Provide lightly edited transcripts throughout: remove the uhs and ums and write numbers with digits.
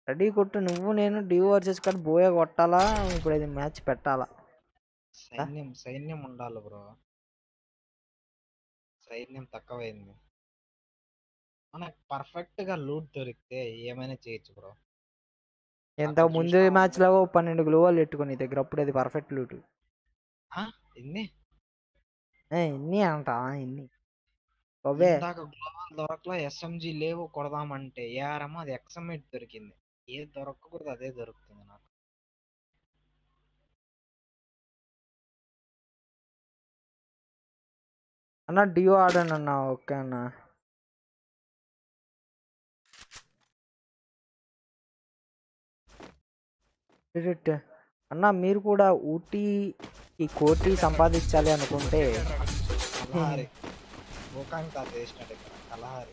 Ready కొట్టు నువ్వు నేను డియో వర్సెస్ కానీ బోయ కొట్టాలా ఇప్పుడు ఇది మ్యాచ్ పెట్టాలా సైన్యం ఉండాలి బ్రో. సైన్యం తక్కువైంది. మనకు పర్ఫెక్ట్ గా లూట్ దొరికితే ఏమైనా చేయొచ్చు బ్రో. ఎంత అక్కడ ముందు చూసినా మ్యాచ్ లో 12 గ్లోవాలు పెట్టుకుని దగ్గర అప్పుడు అది పర్ఫెక్ట్ లూట్ ఇన్ని ఇన్ని అంట ఇన్ని అవే ఇందాక గ్లోబల్ దొరకలా, ఎస్ఎంజి లేవు కొడదామంటే ఏఆర్ఎం అది ఎక్సమేట్ దొరికింది. ఏది దొరకకూడదు అదే దొరుకుతుంది నాకు. అన్న డియో ఆడాను అన్న ఓకే అన్న. అన్న మీరు కూడా ఊటీ ఈ కోటి సంపాదించాలి అనుకుంటే కలహారి భూకాంగ్ తాత వేసినట్టు ఇక్కడ కలహారి.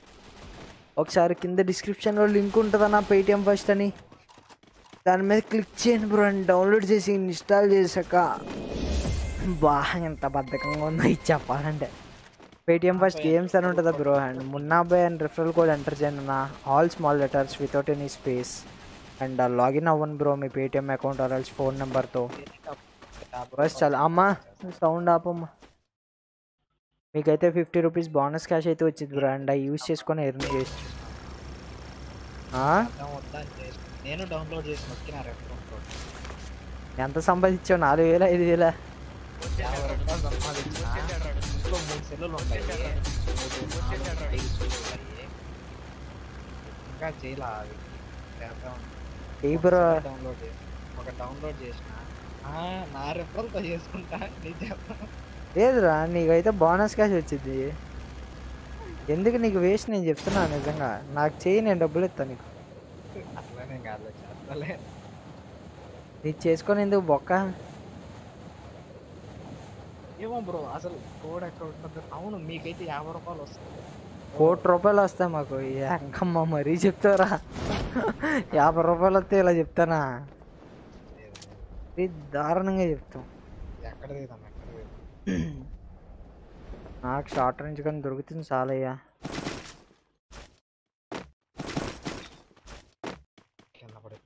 ఒకసారి కింద డిస్క్రిప్షన్లో లింక్ ఉంటుందన్న పేటిఎం ఫస్ట్ అని, దాని మీద క్లిక్ చేయండి బ్రో అని డౌన్లోడ్ చేసి ఇన్స్టాల్ చేశాక బాగా ఎంత బద్ధకంగా ఉందో ఇది చెప్పాలంటే. పేటిఎం ఫస్ట్ గేమ్స్ అని ఉంటుందా బ్రో, అండ్ మున్నాబాయ్ అని రిఫరల్ కోడ్ ఎంటర్ చేయండి అన్న, all small letters without any space, and login అవ్వండి బ్రో మీ Paytm account or else phone నెంబర్తో. బస్ చాలా అమ్మా సౌండ్ ఆపమ్మా. మీకైతే 50 రూపీస్ బోనస్ క్యాష్ అయితే వచ్చింది బ్రో, అండ్ అవి యూజ్ చేసుకొని ఎర్న్ చేయొచ్చు. నేను డౌన్లోడ్ చేసి నొక్కిన రెఫరెన్స్ కోడ్. ఎంత సంపాదించావు? 4000 5000? 50 రూపాయలు సంపాదించిన. ఇంట్లో 3 సెల్లులు ఉంటాయి, 3 4 5 సెల్లులు ఉంటాయి. ఇంకా చేయలే అది చేద్దాం. డౌన్లోడ్ చేసి డౌన్లోడ్ చేసిన నా రెఫరల్తో చేసుకుంటా నీ చేద్దాం. లేదురా నీకైతే బోనస్ క్యాష్ వచ్చింది. ఎందుకు నీకు వేస్ట్, నేను చెప్తున్నా నిజంగా. నాకు చెయ్యి, నేను డబ్బులు ఇస్తాను నీకు. అట్లనే కాదు చేస్తలే. నీకు చేసుకొని ఎందుకు బొక్క? ఏమో బ్రో అసలు కోడ్ ఎక్కడ ఉంటుంది? అవును మీకైతే 50 రూపాయలు వస్తుంది. 1,00,00,000 రూపాయలు వస్తాయి మాకు. ఎంకమ్మ మరీ చెప్తారా? 50 రూపాయలు వస్తే ఇలా చెప్తానా? ఇది దారుణంగా చెప్తాం. ఎక్కడ దిగుతాం నాకు షార్ట్ రేంజ్ కానీ దొరుకుతుంది చాలయ్యా. కింద పడి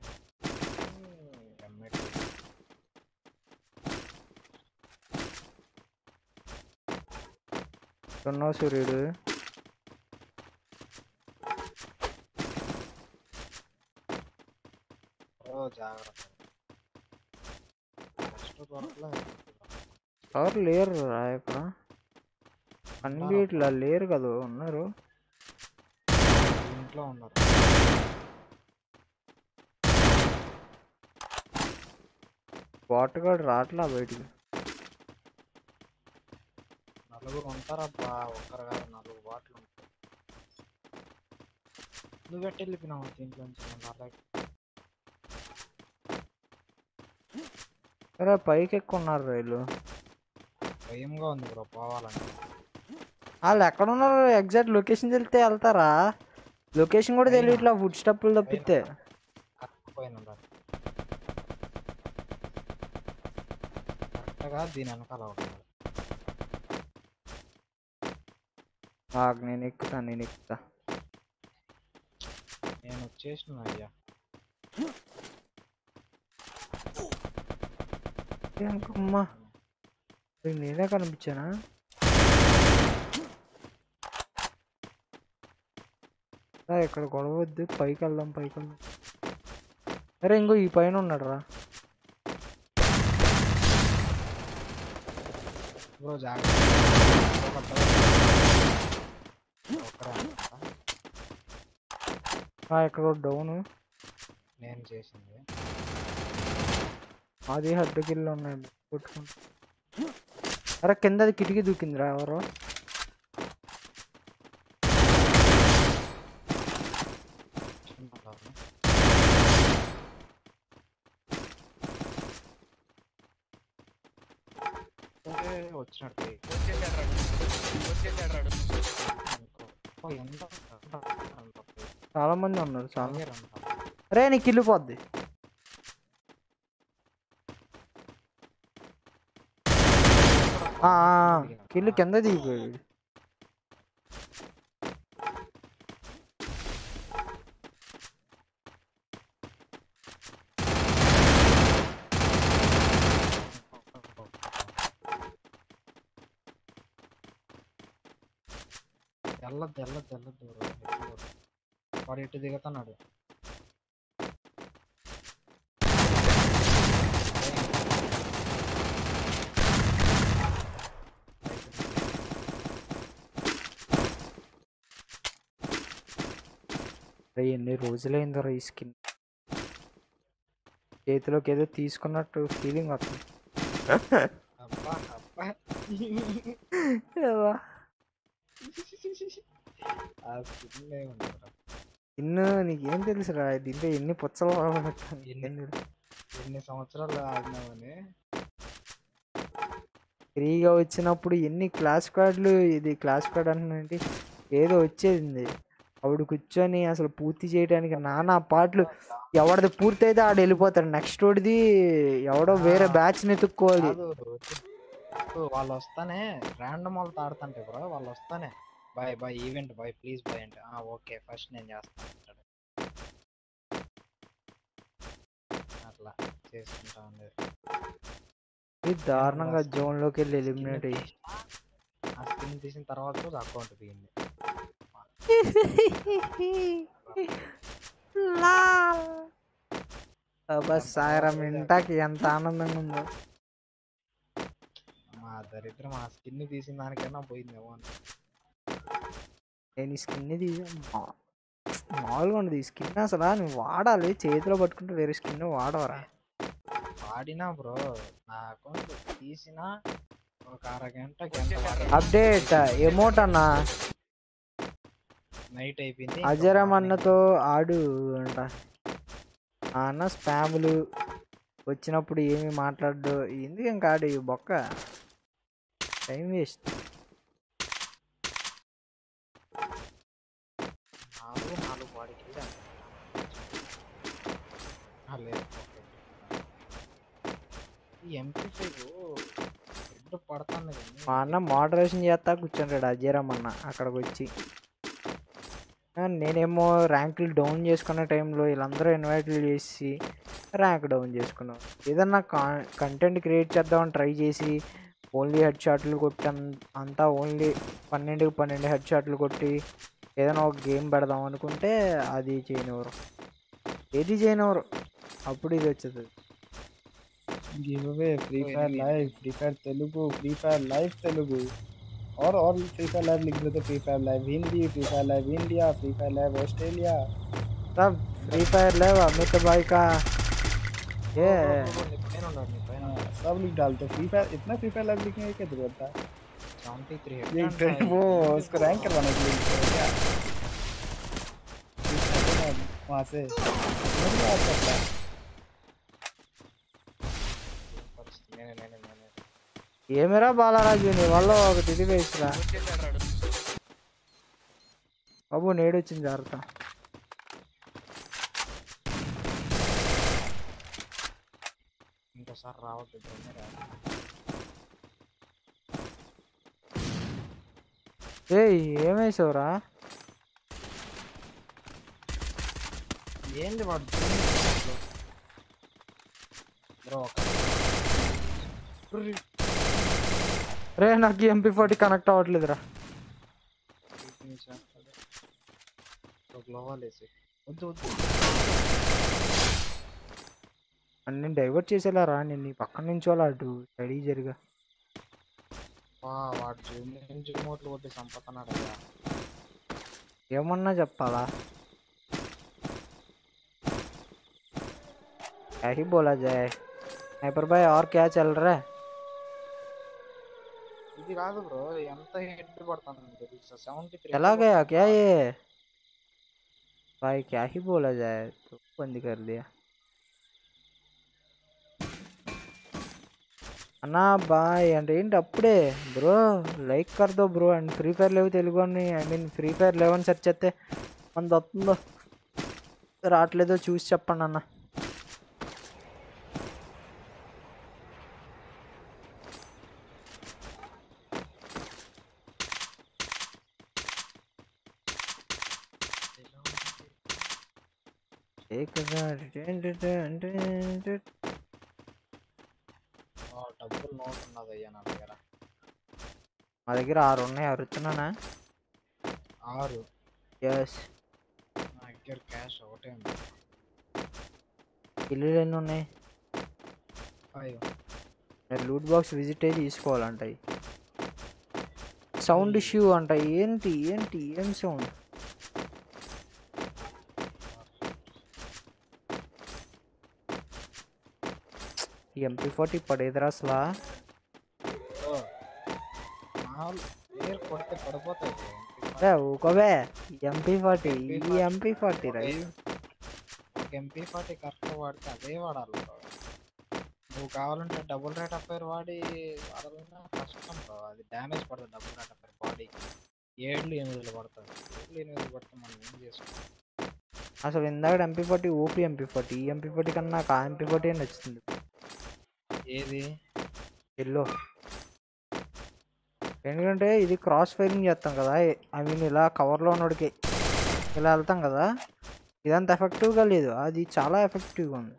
చున్నో సూర్యుడు జాగ్రత్త. ఎవరు లేరు రా ఇక్కడ, అన్ని ఇట్లా లేరు కదా, ఉన్నారు ఇంట్లో ఉన్నారు. బాటగాడు రావట్లా బయటికి. నలుగురు ఉంటారబ్బా, ఒక్కరు కాదు 4 బాట్లు ఉంటాయి. నువ్వు ఎట్ట వెళ్ళిపోయినావు దీంట్లోంచి? సరే పైకి ఎక్కున్నారు రైలు. భయంగా ఉంది బ్రో పోవాలంటే. వాళ్ళు ఎక్కడ ఉన్నారు ఎగ్జాక్ట్ లొకేషన్ తెలితే వెళ్తారా? లొకేషన్ కూడా తెలియదు, ఇట్లా ఫుడ్ స్టెప్పులు తప్పితే. కరెక్ట్గా దీని వెనకాల ఉంటాడు. నేను ఎక్కుతా నేను వచ్చేసిన అయ్యా. అమ్మా నేనే కనిపించానా? ఇక్కడ గొడవ వద్దు, పైకి వెళ్దాం. అరే ఇంకో ఈ పైన ఉన్నాడు రా. ఇక్కడ డౌన్ నేను చేసింది అది హడ్డకిల్లు ఉన్నాయి కొట్టుకుంటా. అరే కింద అది కిటికీ దూకిందిరా ఎవరో. చాలా మంది ఉన్నారు చాలా. అరే నీకు కిల్లు పోద్ది. కిల్లు కింద దిగిపోయాడు. వెళ్ళొద్దు వెళ్ళొద్దు వెళ్ళొద్దు వాడు ఎటు దిగుతున్నాడు. ఎన్ని రోజులైందో ఈ స్కిన్ చేతిలోకి ఏదో తీసుకున్నట్టు ఫీలింగ్ వస్తుంది. అబ్బా అబ్బా ఆ స్కిన్ ఏముంటారా ఇన్ను నీకేం తెలుసురా దీంట్లో ఎన్ని పుచ్చలు ఎన్ని సంవత్సరాలు ఆడినామని. ఫ్రీగా వచ్చినప్పుడు ఎన్ని క్లాస్ కార్డులు, ఇది క్లాస్ కార్డ్ అంటున్నాంటి ఏదో వచ్చేది అప్పుడు కూర్చొని అసలు పూర్తి చేయడానికి నానా పాటలు. ఎవరిది పూర్తి అయితే ఆడు వెళ్ళిపోతాడు, నెక్స్ట్ వాడిది ఎవడో వేరే బ్యాచ్ని ఎత్తుక్కోవాలి. వాళ్ళు వస్తానే ర్యాండమ్ వాళ్ళతో ఆడుతుంటే బ్రో, వాళ్ళు వస్తానే బాయ్ బాయ్ ఈవెంట్ బాయ్ ప్లీజ్ బాయ్ అంటే ఓకే ఫస్ట్ నేను చేస్తాను అంటాడు. అట్లా చేసుకుంటా ఉండేది. దారుణంగా జోన్లోకి వెళ్ళి ఎలిమినేట్ అయ్యి ఆ స్కిన్ తీసిన తర్వాత రోజు అకౌంట్ దిగింది. సాయిరామ్ ఇంటాకి ఎంత ఆనందంగా ఉందో. మా దరిద్రం ఆ స్కిన్ తీసిన దానికైనా పోయిందేమో అని. నేను ఈ స్కిన్ మామూలుగా ఉండదు ఈ స్కిన్. అసలు నువ్వు వాడాలి, చేతిలో పట్టుకుంటే వేరే స్కిన్ వాడవరా? వాడినా బ్రో, నా అకౌంట్ తీసిన ఒక అరగంట అప్డేట్ ఎమోట్ అన్న నైట్ అయిపోయింది. అజరం అన్నతో ఆడు అంట. ఆ అన్న స్పాములు వచ్చినప్పుడు ఏమి మాట్లాడు, ఎందుకు ఇంకా ఆడు బొక్క టైం వేస్ట్. నాలుగు వాడికి పడుతుంది. మా అన్న మోడరేషన్ చేస్తా కూర్చుంటాడు అజయరామ్ అన్న అక్కడికి వచ్చి. నేనేమో ర్యాంకులు డౌన్ చేసుకునే టైంలో వీళ్ళందరూ ఇన్వైట్లు చేసి ర్యాంక్ డౌన్ చేసుకున్నాం. ఏదన్నా కంటెంట్ క్రియేట్ చేద్దామని ట్రై చేసి ఓన్లీ హెడ్ షాట్లు కొట్టి అంతా ఓన్లీ 12 హెడ్ షాట్లు కొట్టి ఏదైనా ఒక గేమ్ పెడదాం అనుకుంటే అది చేయనివ్వరు, ఏది చేయనివ్వరు. అప్పుడు ఇది వచ్చేది give away free fire live, free fire Telugu, free fire live Telugu और फ्री फायर लाइव लिख देते, free fire live Hindi, free fire live India, free fire live Australia, सब फ्री फायर लाइव अमित भाई का ये सब लिख डालते फ्री फायर. इतना फ्री फायर लाइव लिखने की क्या जरूरत था? 73 वो उसको रैंक करवाने के लिए क्या वहाँ से ఏమిరా బాలరాజు నీ వల్ల ఒకటి ఇది వేసిరా బాబు. నేడొచ్చింది జాగ్రత్త. ఇంకోసారి రావద్దు. ఏమేసావురా? ఏంది వాడు రే నాకు MP40 కనెక్ట్ అవ్వట్లేదురా. నేను డైవర్ట్ చేసేలారా, నేను నీ పక్కన నుంచి వాళ్ళ అటు స్టడీ జరిగా వాడు జూమోట్లు కొట్టి సంపతున్నాడు. ఏమన్నా చెప్పాలా? क्या ही बोला जाए स्नाइपर भाई, और क्या चल रहा है? ఇది కాదు బ్రో, ఎంత హెడ్ పడుతుంది తెలుసా? 73 चला गया क्या ये भाई? क्या ही बोला जाए, तो बंद कर दिया అన్నా బాయ్ అంటే ఏంటి అప్పుడే బ్రో? లైక్ కర్దో బ్రో. అండ్ ఫ్రీ ఫైర్ లేవు తెలుగు అని, ఐ మీన్ ఫ్రీ ఫైర్ లేవని సెర్చ్ చేస్తే మన వస్తుందో రావట్లేదో చూసి చెప్పండి అన్న. డబ్బులు నోట్ ఉన్నదయ్యా నా దగ్గర. మా దగ్గర 6 ఉన్నాయి. అరుతున్నానా? 6 ఎస్. నా దగ్గర క్యాష్ ఒకటే ఉంది. ఇల్లులు ఎన్ని ఉన్నాయి? 5 మీరు లూట్ బాక్స్ విజిట్ అయ్యి తీసుకోవాలంటాయి. సౌండ్ ఇష్యూ అంట. ఏంటి ఏంటి ఏం సౌండ్? MP40 పడేదిరా అసలా. ఏర్ కొడితే పడిపోతాయి bro. ఊకోవే. MP40 ఈ MP40 రా. ఒక MP40 కరెక్ట్ వాడితే అదే వాడాలి bro. నువ్వు కావాలంటే డబుల్ రేట్ ఆఫ్ ఫైర్ వాడాలన్నా కష్టం bro. అది డ్యామేజ్ పడుతుంది డబుల్ రేట్ ఆఫ్ ఫైర్ బాడీకి. 7-8 పడుతుంది. 7-8 పడితే మనం ఏం చేసుకోవాలి? అసలు ఇందాక MP40 ఓపీ MP40. ఈ MP40 కన్నా నాకు ఆ MP40 నచ్చుతుంది. ఏది ఎల్లో. ఎందుకంటే ఇది క్రాస్ ఫైరింగ్ చేస్తాం కదా. ఐ మీన్ ఇలా కవర్లో ఉన్నోడికి ఇలా వెళ్తాం కదా. ఇదంత ఎఫెక్టివ్గా లేదు, అది చాలా ఎఫెక్టివ్గా ఉంది.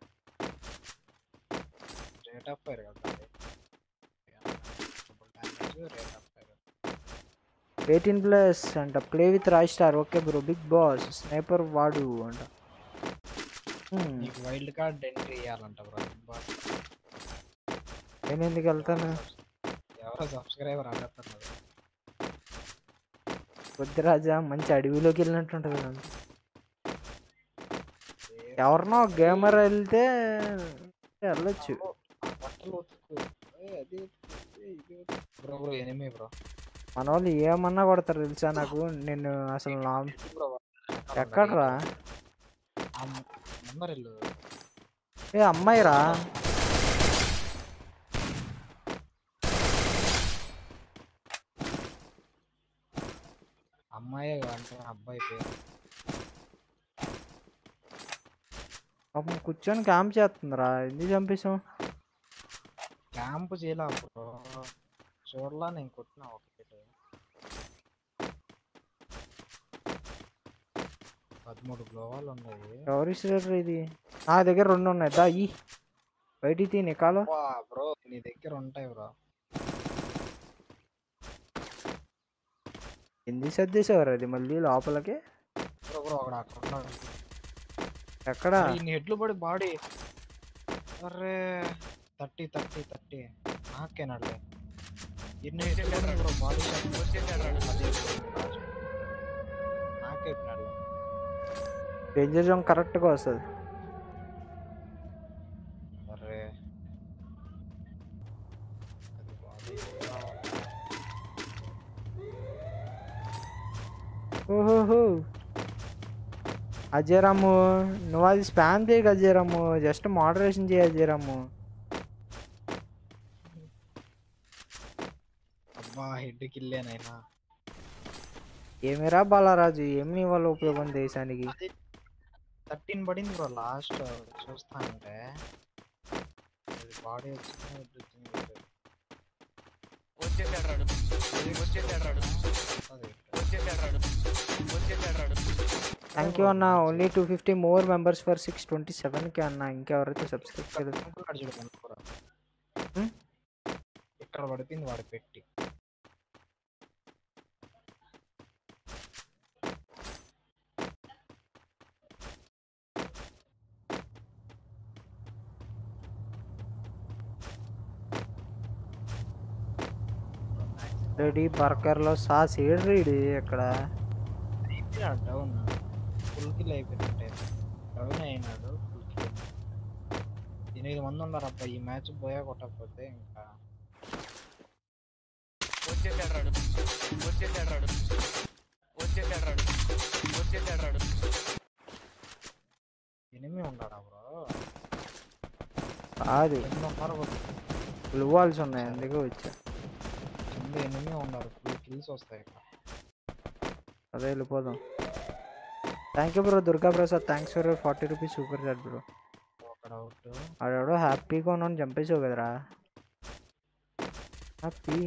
రేట్ ఆఫ్ ఫైర్ కదా double damage rate of fire. 18+ అంట. Play with Raistar. Okay bro. Bigg Boss sniper వాడు అంట. నీకు వైల్డ్ కార్డ్ ఎంట్రీ ఇవ్వాలంట బ్రో. బిగ్ బాస్ నేను ఎందుకు వెళ్తాను? ఎవరో సబ్స్క్రైబర్ అడుగుతున్నారు. బుద్ధిరాజా మంచి అడవిలోకి వెళ్ళినట్టుంటుంది కదా. ఎవరినో గేమర్ వెళ్తే వెళ్ళొచ్చు. బట్టలు ఉతుకు అది ఇది బ్రో. Bro enemy bro. మన వాళ్ళు ఏమన్నా కొడతారు తెలుసా నాకు. నేను అసలు ఎక్కడ్రా నెంబర్ ఇల్లు ఏ అమ్మాయిరా. అమ్మాయి అంటే అబ్బాయి పేరు. పాపం కూర్చొని క్యాంప్ చేస్తుందిరా. ఎందుకు చంపేసాం? క్యాంప్ చేయలే బ్రో. చూడలా నేను కొట్టిన ఒకటి 13 గ్లోవాలు ఉన్నాయి. ఎవరు ఇస్తారు ఇది? నా దగ్గర 2 ఉన్నాయి. దా ఈ బయటికి తీ నికాలో. బ్రో నీ దగ్గర ఉంటాయి బ్రో. ఎందుకు సర్దేసేవారు అది మళ్ళీ లోపలికి? బ్రో బ్రో అక్కడ అక్కడ ఉన్నాడు. ఎక్కడ? ఈ హెడ్లు పడి బాడీ. అరే 30 నాకేనాడు ఎన్ని హెడ్లు బ్రో బాడీ నాకేనాడు. డేంజర్ జోన్ కరెక్ట్గా వస్తుంది. అరే ఓహోహో అజయరాము, నువ్వు అది స్పామ్ చేయకు అజయరాము. జస్ట్ మోడరేషన్ చేయ అజయరాము. అబ్బా హెడ్ కిల్లేనైనా. ఏమిరా బాలరాజు, ఏమి వాళ్ళ ఉపయోగం దేశానికి? 13 పడింది బ్రో లాస్ట్ చూస్తానంటే. బాడీ థ్యాంక్ యూ అన్న. ఓన్లీ 250 మోర్ మెంబర్స్ ఫర్ 627కి అన్న. ఇంకెవరైతే సబ్స్క్రైబ్ చేయలేదు ఇక్కడ పడిపోయింది వాడు పెట్టి. రెడీ బర్గర్లో సాస్ ఏడ్రీడి ఎక్కడ? డౌన్ ఫుల్ కిల్ అయిపోయిందంటే డౌన్ అయినాడు. ఫుల్ కిల్ 8 మంది ఉన్నారు అబ్బా. ఈ మ్యాచ్ పోయా కొట్టకపోతే ఇంకా ఎనిమి ఉన్నాడా బ్రో? కాదు, ఉన్నారు బ్లూ వాల్స్ ఉన్నాయి అందుకే వచ్చా. కింద ఎనిమి ఉన్నారు. ఫుల్ కిల్స్ వస్తాయి ఇక్కడ. అదే వెళ్ళిపోదాం. Thank you bro Durga Prasad. Thanks for 40 rupees super chat bro. ఆడెవడో హ్యాపీగా ఉన్నాను చంపేసావు కదరా. హ్యాపీ.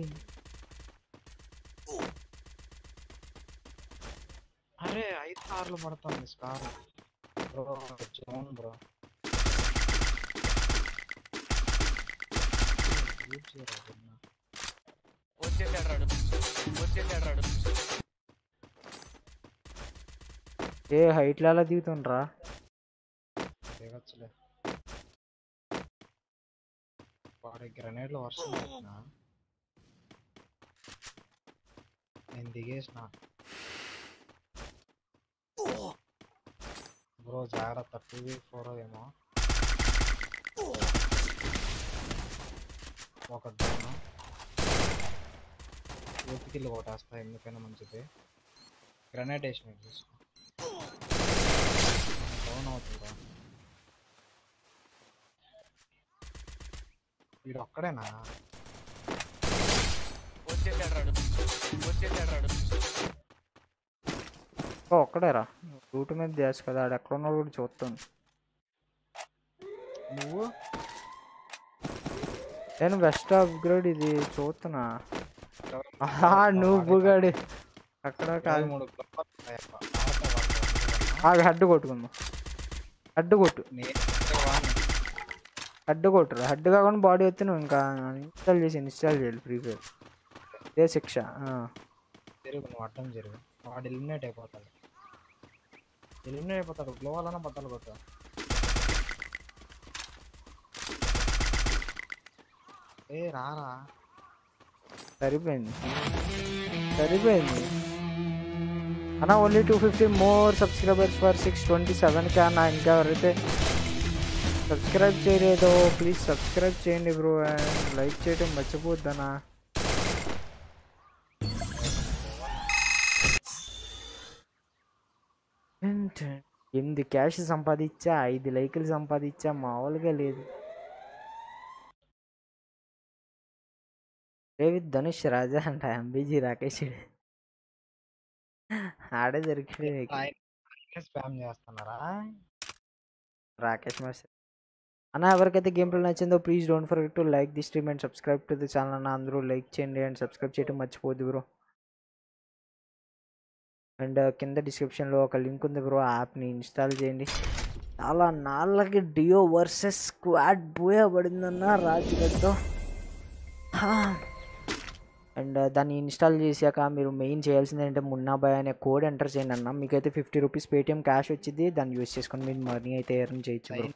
అరే 5 సార్లు పడుతుంది స్కార్ బ్రో. జోన్ బ్రో ఏ హైట్లో ఎలా దిగుతుండ్రా? దిగొచ్చులే. వాడి గ్రెనేడ్లు వర్షం పెట్టినా నేను దిగేసిన. బ్రో జాగ్రత్త, 2v4 ఏమో. ఒక డౌన్, ఊపికిల్లు కొట్టేస్తా, ఎందుకైనా మంచిది. గ్రెనేడ్ వేసిన చూసుకో, డౌన్ అవుతుందా. వీడు ఒక్కడేనా? ఒక్కడేరా రూట్ మీద చేసు కదా, ఆడు ఎక్కడ ఉన్నాడు కూడా చూస్తాను. నువ్వు నేను వెస్ట్ అప్గ్రేడ్ ఇది చూస్తున్నా. నువ్వు గాడి అక్కడ కాదు. 3 ఆగు, హెడ్ కొట్టుకుందాం. హెడ్ కొట్టు, హెడ్ కొట్టురా. హెడ్ కాకుండా బాడీ వస్తే నువ్వు ఇంకా ఇన్స్టాల్ చేయాలి ఫ్రీ ఫైర్. ఇదే శిక్ష. జరుగు, నువ్వు అడ్డం జరుగు. వాడు ఎలిమినేట్ అయిపోతాడు. గ్లోవాలన్నా బద్దలు కొట్టు. ఏ రారా, సరిపోయింది అన్న. Only 250 more subscribers for 627K అన్న. ఇంకా ఎవరైతే సబ్స్క్రైబ్ చేయలేదో ప్లీజ్ సబ్స్క్రైబ్ చేయండి బ్రో, అండ్ లైక్ చేయడం మర్చిపోద్దన్నా. ఎనిమిది క్యాష్ సంపాదించా, 5 లైకులు సంపాదించా, మామూలుగా లేదు. విత్ ధనుష్ రాజా అంట, ఎంబీజీ రాకేష్ ఆడే దొరికింది స్పామ్ చేస్తున్నారా రాకేష్ మాస్టర్ అన్న. ఎవరికైతే గేమ్ ప్లే నచ్చిందో please don't forget to like the stream and subscribe to the channel అన్న. అందరూ లైక్ చేయండి అండ్ సబ్స్క్రైబ్ చేయడం మర్చిపోద్దు బ్రో. అండ్ కింద డిస్క్రిప్షన్లో ఒక లింక్ ఉంది బ్రో, యాప్ని ఇన్స్టాల్ చేయండి. చాలా నాళ్ళకి డియో వర్సెస్ స్క్వాడ్ పోయబడిందన్న రాజుగడ్తో. అండ్ దాన్ని ఇన్స్టాల్ చేశాక మీరు మెయిన్ చేయాల్సింది ఏంటంటే మున్నాబాయ్ అనే కోడ్ ఎంటర్ చేయండి అన్న. మీకైతే 50 రూపీస్ పేటిఎం క్యాష్ వచ్చింది, దాన్ని యూజ్ చేసుకొని మీరు మనీ అయితే ఎర్న్ చేయొచ్చు బ్రో.